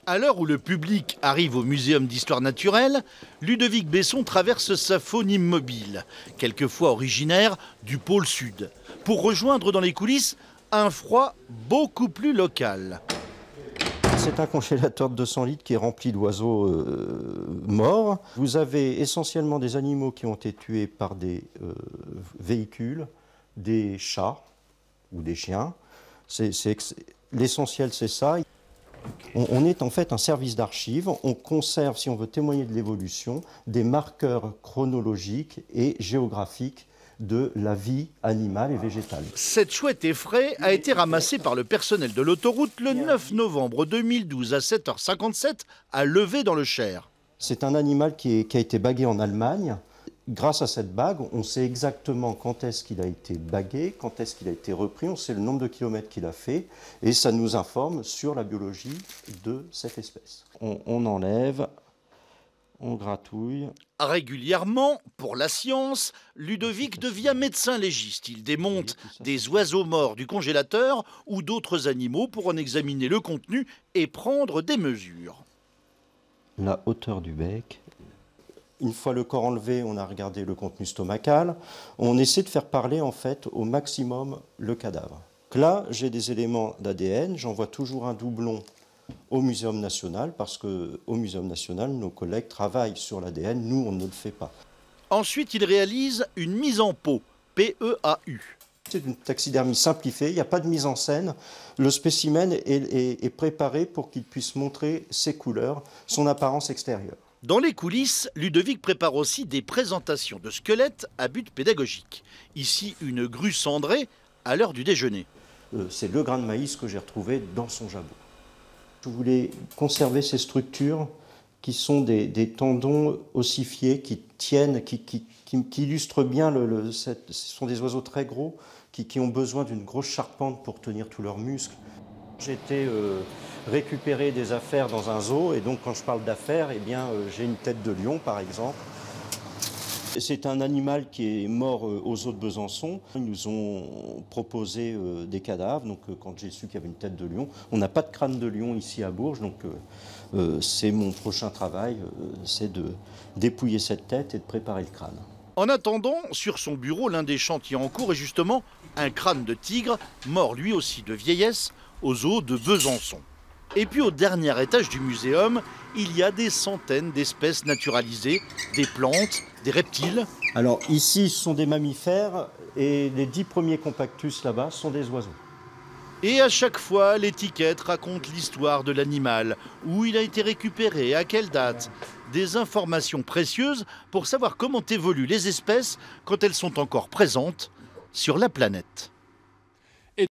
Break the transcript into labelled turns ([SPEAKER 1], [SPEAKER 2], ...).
[SPEAKER 1] À l'heure où le public arrive au Muséum d'histoire naturelle, Ludovic Besson traverse sa faune immobile, quelquefois originaire du pôle sud, pour rejoindre dans les coulisses un froid beaucoup plus local.
[SPEAKER 2] C'est un congélateur de 200 litres qui est rempli d'oiseaux morts. Vous avez essentiellement des animaux qui ont été tués par des véhicules, des chats ou des chiens. L'essentiel, c'est ça. On est en fait un service d'archives. On conserve, si on veut témoigner de l'évolution, des marqueurs chronologiques et géographiques de la vie animale et végétale.
[SPEAKER 1] Cette chouette effraie a été ramassée par le personnel de l'autoroute le 9 novembre 2012 à 7h57 à Levé dans le Cher.
[SPEAKER 2] C'est un animal qui a été bagué en Allemagne. Grâce à cette bague, on sait exactement quand est-ce qu'il a été bagué, quand est-ce qu'il a été repris, on sait le nombre de kilomètres qu'il a fait et ça nous informe sur la biologie de cette espèce. On enlève, on gratouille.
[SPEAKER 1] Régulièrement, pour la science, Ludovic devient médecin légiste. Il démonte des oiseaux morts du congélateur ou d'autres animaux pour en examiner le contenu et prendre des mesures.
[SPEAKER 2] La hauteur du bec. Une fois le corps enlevé, on a regardé le contenu stomacal. On essaie de faire parler en fait au maximum le cadavre. Là, j'ai des éléments d'ADN. J'envoie toujours un doublon au Muséum national parce qu'au Muséum national, nos collègues travaillent sur l'ADN. Nous, on ne le fait pas.
[SPEAKER 1] Ensuite, il réalise une mise en peau, PEAU.
[SPEAKER 2] C'est une taxidermie simplifiée, il n'y a pas de mise en scène. Le spécimen est préparé pour qu'il puisse montrer ses couleurs, son apparence extérieure.
[SPEAKER 1] Dans les coulisses, Ludovic prépare aussi des présentations de squelettes à but pédagogique. Ici, une grue cendrée à l'heure du déjeuner.
[SPEAKER 2] C'est le grain de maïs que j'ai retrouvé dans son jabot. Je voulais conserver ces structures qui sont des tendons ossifiés qui tiennent, qui illustrent bien, ce sont des oiseaux très gros qui ont besoin d'une grosse charpente pour tenir tous leurs muscles. J'ai été récupérer des affaires dans un zoo et donc quand je parle d'affaires, eh bien j'ai une tête de lion par exemple. C'est un animal qui est mort au zoo de Besançon. Ils nous ont proposé des cadavres, donc quand j'ai su qu'il y avait une tête de lion, on n'a pas de crâne de lion ici à Bourges, donc c'est mon prochain travail, c'est de dépouiller cette tête et de préparer le crâne.
[SPEAKER 1] En attendant, sur son bureau, l'un des chantiers en cours est justement un crâne de tigre, mort lui aussi de vieillesse, au zoo de Besançon. Et puis au dernier étage du muséum, il y a des centaines d'espèces naturalisées, des plantes, des reptiles.
[SPEAKER 2] Alors ici, ce sont des mammifères et les 10 premiers compactus là-bas sont des oiseaux.
[SPEAKER 1] Et à chaque fois, l'étiquette raconte l'histoire de l'animal, où il a été récupéré, à quelle date. Des informations précieuses pour savoir comment évoluent les espèces quand elles sont encore présentes sur la planète.